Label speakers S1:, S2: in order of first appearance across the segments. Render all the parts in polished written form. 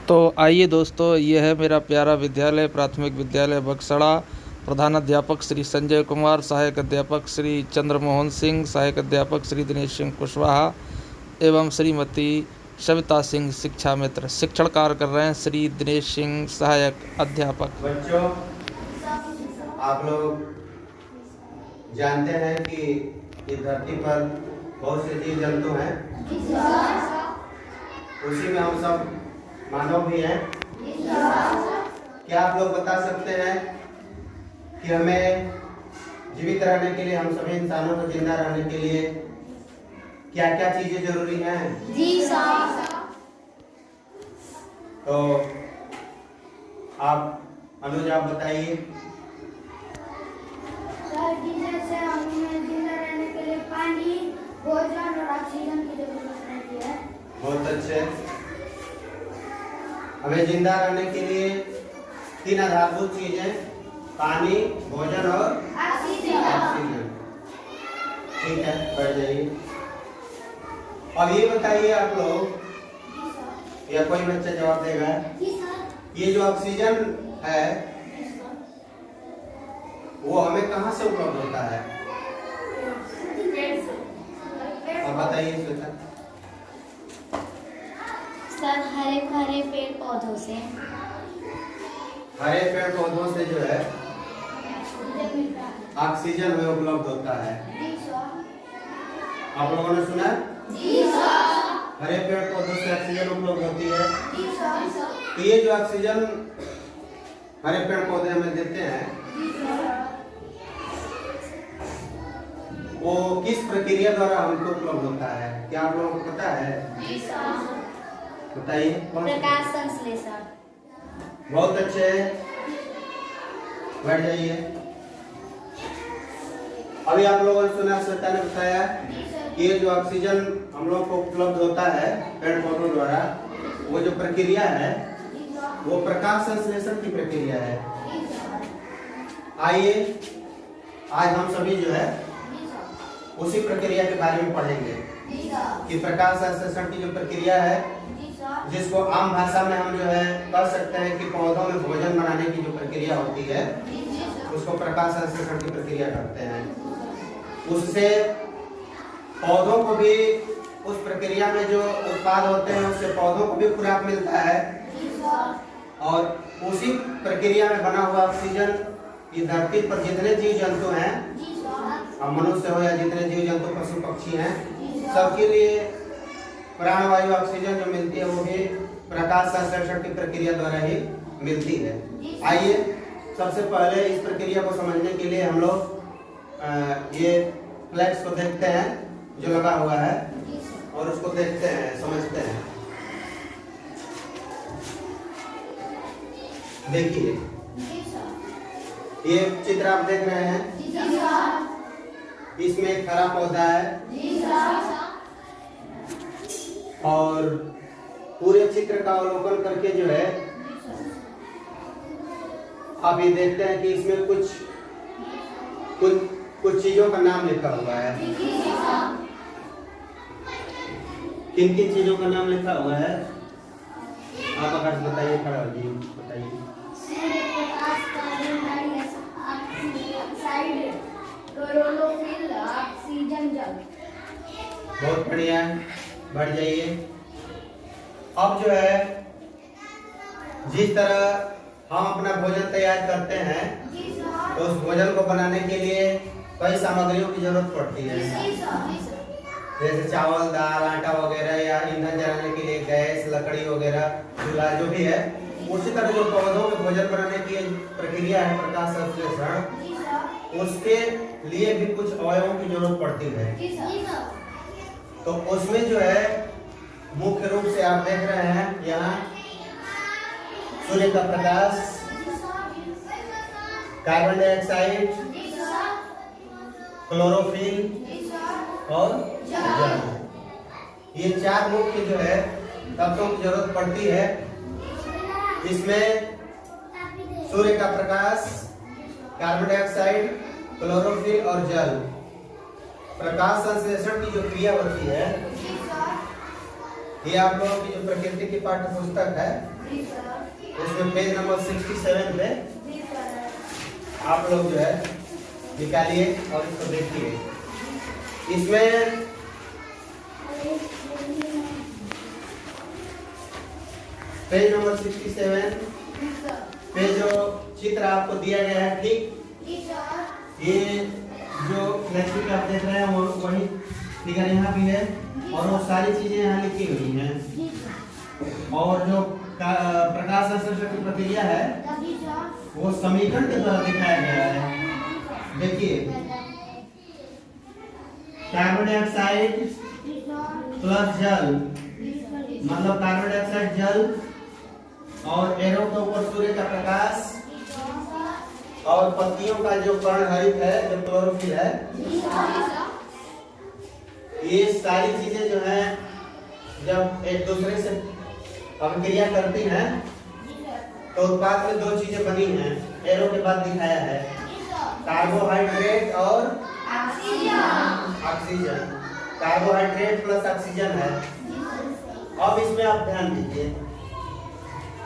S1: तो आइए दोस्तों, ये है मेरा प्यारा विद्यालय प्राथमिक विद्यालय बक्सड़ा। प्रधानाध्यापक श्री संजय कुमार, सहायक अध्यापक श्री चंद्रमोहन सिंह, सहायक अध्यापक श्री दिनेश सिंह कुशवाहा एवं श्रीमती सविता सिंह शिक्षा मित्र। शिक्षण कार्य कर रहे हैं श्री दिनेश सिंह, सहायक अध्यापक।
S2: बच्चों, आप लोग जानते हैं कि इस धरती पर बहुत से जीव जंतु हैं, उसी में हम सब मानव भी हैं। क्या आप लोग बता सकते हैं कि हमें जीवित रहने के लिए, हम सभी इंसानों को जिंदा रहने के लिए क्या क्या चीजें जरूरी हैं?
S3: जी सर।
S2: तो आप अनुज, आप बताइए।
S3: सर, जैसे हमें जिंदा रहने के लिए पानी, भोजन और ऑक्सीजन की जरूरत रहती है।
S2: बहुत अच्छे। हमें जिंदा रहने के लिए तीन आधारभूत चीजें, पानी, भोजन और ऑक्सीजन। ठीक है, बढ़ जाइए। अब ये बताइए आप लोग, या कोई बच्चा जवाब देगा? ये जो ऑक्सीजन है वो हमें कहाँ से उपलब्ध होता है? अब बताइए श्वेता।
S3: सर, हरे भरे पेड़ पौधों से।
S2: हरे पेड़ पौधों से जो है ऑक्सीजन हमें उपलब्ध होता है। आप लोगों ने सुना? हरे पेड़ पौधों से ऑक्सीजन उपलब्ध होती है। तो ये जो ऑक्सीजन हरे पेड़ पौधे हमें देते हैं, वो किस प्रक्रिया द्वारा हमको उपलब्ध होता है? क्या आप लोगों को पता है? बताइए।
S3: प्रकाश संश्लेषण।
S2: बहुत अच्छे, बैठ जाइए। अभी आप लोगों ने सुना, श्वेता ने बताया कि ये जो ऑक्सीजन हम लोग को उपलब्ध होता है पेड़ पौधों द्वारा, वो जो प्रक्रिया है वो प्रकाश संश्लेषण की प्रक्रिया है। आइए आज हम सभी जो है उसी प्रक्रिया के बारे में पढ़ेंगे कि प्रकाश संश्लेषण की जो प्रक्रिया है, जिसको आम भाषा में हम जो है कह सकते हैं कि पौधों में भोजन बनाने की जो प्रक्रिया होती है, उसको प्रकाश संश्लेषण की प्रक्रिया कहते हैं। उससे पौधों को भी, उस प्रक्रिया में जो उत्पाद होते हैं उससे पौधों को भी खुराक मिलता है, और उसी प्रक्रिया में बना हुआ ऑक्सीजन इस धरती पर जितने जीव जंतु हैं, हम मनुष्य हो या जितने जीव जंतु पशु पक्षी हैं, सबके लिए प्राणवायु ऑक्सीजन जो मिलती है वो भी प्रकाश संश्लेषण की प्रक्रिया द्वारा ही मिलती है। आइए सबसे पहले इस प्रक्रिया को समझने के लिए हम लोग ये फ्लैक्स को देखते हैं जो लगा हुआ है, और उसको देखते हैं, समझते हैं। देखिए, ये चित्र आप देख रहे हैं, इसमें एक हरा पौधा है, और पूरे चित्र का अवलोकन करके जो है आप ये देखते हैं कि इसमें कुछ चीजों का नाम लिखा हुआ है। किन किन चीजों का नाम लिखा हुआ है? आप आकाश बताइए, खड़ा हो जी, बताइए।
S3: ऑक्सीजन, जल।
S2: बहुत बढ़िया, बढ़ जाइए। अब जो है जिस तरह हम अपना भोजन तैयार करते हैं, तो उस भोजन को बनाने के लिए कई सामग्रियों की जरूरत पड़ती है, जैसे चावल, दाल, आटा वगैरह, या ईंधन जलाने के लिए गैस, लकड़ी वगैरह, चूल्हा जो भी है। उसी तरह जो पौधों में भोजन बनाने की प्रक्रिया है प्रकाश संश्लेषण, उसके लिए भी कुछ अवयवों की जरूरत पड़ती है। तो उसमें जो है मुख्य रूप से आप देख रहे हैं यहाँ सूर्य का प्रकाश, कार्बन डाइऑक्साइड, क्लोरोफिल और जल। ये चार मुख्य जो है तत्वों की जरूरत पड़ती है। इसमें सूर्य का प्रकाश, कार्बन डाइऑक्साइड, क्लोरोफिल और जल। प्रकाश संश्लेषण की जो क्रिया होती है, ये आप लोगों की जो प्रकृति की पाठ्य पुस्तक है इसमें पेज नंबर 67 पे आप लोग जो है निकालिए और इसको देखिए। इसमें पेज नंबर 67 पे जो चित्र आपको दिया गया है, ठीक, ये जो फ्लैक्सी आप देख रहे हैं वो वही फिगर यहाँ भी है और वो सारी चीजें यहाँ लिखी हुई हैं। और जो प्रकाश संश्लेषण की प्रक्रिया है वो समीकरण के द्वारा दिखाया गया है। देखिए, कार्बन डाइऑक्साइड प्लस जल मतलब कार्बन डाइऑक्साइड जल और एरो के ऊपर सूर्य का प्रकाश और पत्तियों का जो पर्णहरित है, जो क्लोरोफिल है, ये सारी चीजें जो है जब एक दूसरे से अभिक्रिया करती हैं तो उत्पाद में दो चीजें बनी हैं। एरो के बाद दिखाया है कार्बोहाइड्रेट और ऑक्सीजन। कार्बोहाइड्रेट प्लस ऑक्सीजन है। अब इसमें आप ध्यान दीजिए,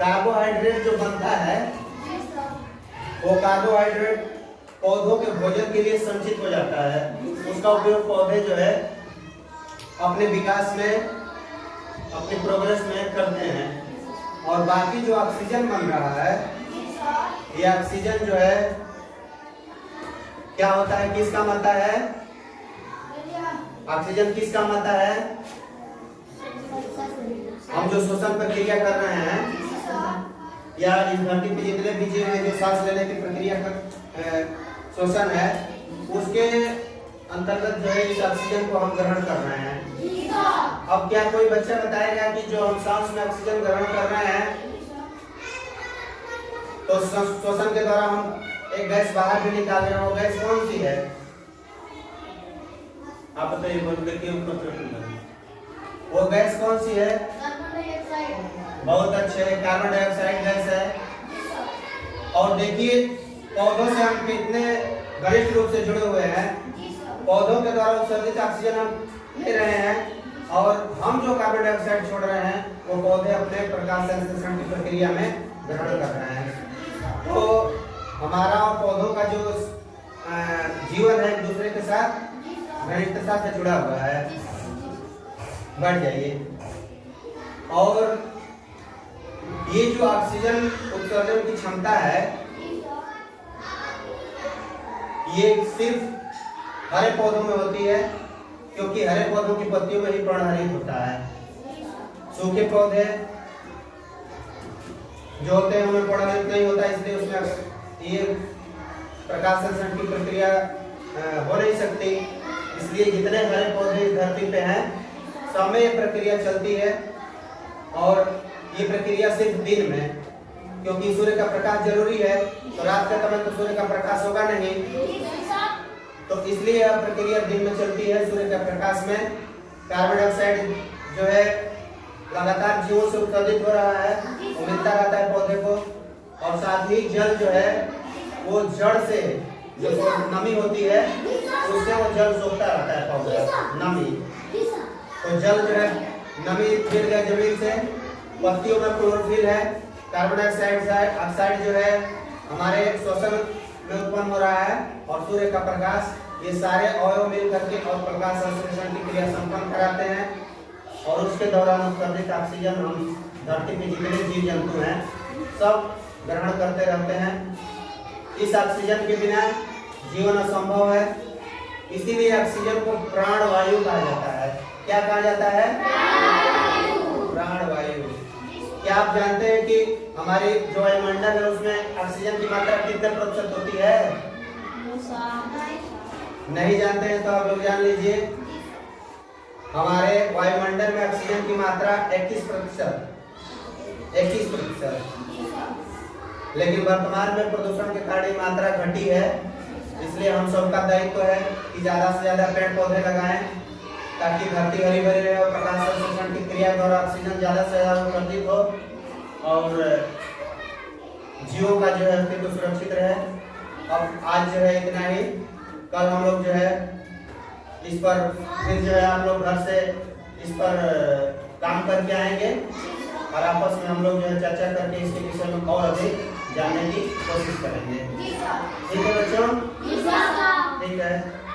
S2: कार्बोहाइड्रेट जो बनता है वो कार्बोहाइड्रेट पौधों के भोजन के लिए संचित हो जाता है। उसका उपयोग पौधे जो है अपने विकास में, अपनी प्रोग्रेस में करते हैं। और बाकी जो ऑक्सीजन बन रहा है, ये ऑक्सीजन जो है क्या होता है, किस काम आता है? ऑक्सीजन किस काम आता है? हम जो श्वसन प्रक्रिया कर रहे हैं या इस धरती पे जितने भी जीव हैं जो सांस लेने की प्रक्रिया का श्वसन है, उसके अंतर्गत जो है इस ऑक्सीजन को हम ग्रहण कर रहे हैं। अब क्या कोई बच्चा बताएगा कि जो हम सांस में ऑक्सीजन ग्रहण कर रहे हैं तो श्वसन के द्वारा हम एक गैस बाहर भी निकाल रहे हैं, वो गैस कौन सी है? आप बताइए, बोल करके वो गैस कौन सी है? बहुत अच्छे, कार्बन डाइऑक्साइड गैस है। और देखिए, पौधों से हम कितने घनिष्ठ रूप से जुड़े हुए हैं। पौधों के द्वारा उत्सर्जित ऑक्सीजन हम ले रहे हैं और हम जो कार्बन डाइऑक्साइड छोड़ रहे हैं वो पौधे अपने प्रकाश संश्लेषण की प्रक्रिया में ग्रहण कर रहे हैं। तो हमारा और पौधों का जो जीवन है एक दूसरे के साथ घनिष्ठता से जुड़ा हुआ है। बढ़ जाइए। और ये जो ऑक्सीजन उत्सर्जन की क्षमता है ये सिर्फ हरे पौधों में होती है, क्योंकि हरे पौधों की पत्तियों में ही पर्णहरित होता है। सूखे पौधे जो होते हैं उनमें पर्णहरित नहीं होता, इसलिए उसमें ये प्रकाश संश्लेषण की प्रक्रिया हो नहीं सकती। इसलिए जितने हरे पौधे इस धरती पे हैं सब में ये प्रक्रिया चलती है। और ये प्रक्रिया सिर्फ दिन में, क्योंकि सूर्य का प्रकाश जरूरी है, तो रात के समय तो सूर्य का प्रकाश होगा नहीं, तो इसलिए यह प्रक्रिया दिन में चलती है। सूर्य के प्रकाश में कार्बन डाइऑक्साइड जो है लगातार जीवों से उत्सर्जित हो रहा है, वो मिलता रहता है पौधे को। और साथ ही जल जो है वो जड़ से जो नमी होती है उससे वो जल सोखता रहता है पौधा, नमी। तो जल जो है नमी गिर गया जमीन से, पत्तियों में क्लोरोफिल है, कार्बन डाइऑक्साइड ऑक्साइड जो है हमारे श्वसन में उत्पन्न हो रहा है और सूर्य का प्रकाश, ये सारे अवयव मिल करके और प्रकाश संश्लेषण की क्रिया संपन्न कराते हैं। और उसके दौरान उत्सर्जित ऑक्सीजन हम धरती पे जितने जीव जंतु हैं सब ग्रहण करते रहते हैं। इस ऑक्सीजन के बिना जीवन असंभव है, इसीलिए ऑक्सीजन को प्राणवायु कहा जाता है। क्या कहा जाता है? प्राणवायु। क्या आप जानते हैं कि हमारी जो वायुमंडल है उसमें ऑक्सीजन की मात्रा कितने प्रतिशत होती है? नहीं जानते हैं तो आप लोग जान लीजिए। हमारे वायुमंडल में ऑक्सीजन की मात्रा 21%। लेकिन वर्तमान में प्रदूषण के कारण ये मात्रा घटी है, इसलिए हम सबका दायित्व है कि ज्यादा से ज्यादा पेड़ पौधे लगाएं ताकि धरती हरी भरी रहे और प्रकाश संश्लेषण की क्रिया द्वारा ऑक्सीजन ज्यादा से ज्यादा उत्सर्जित हो और जीवों का जो है अस्तित्व सुरक्षित रहे। अब आज जो है इतना ही, कल हम लोग जो है इस पर फिर जो है आप लोग घर से इस पर काम करके आएंगे। और आपस में हम लोग जो है चर्चा करके इसके विषय में और अधिक जानने की कोशिश करेंगे। ठीक है बच्चों? ठीक है।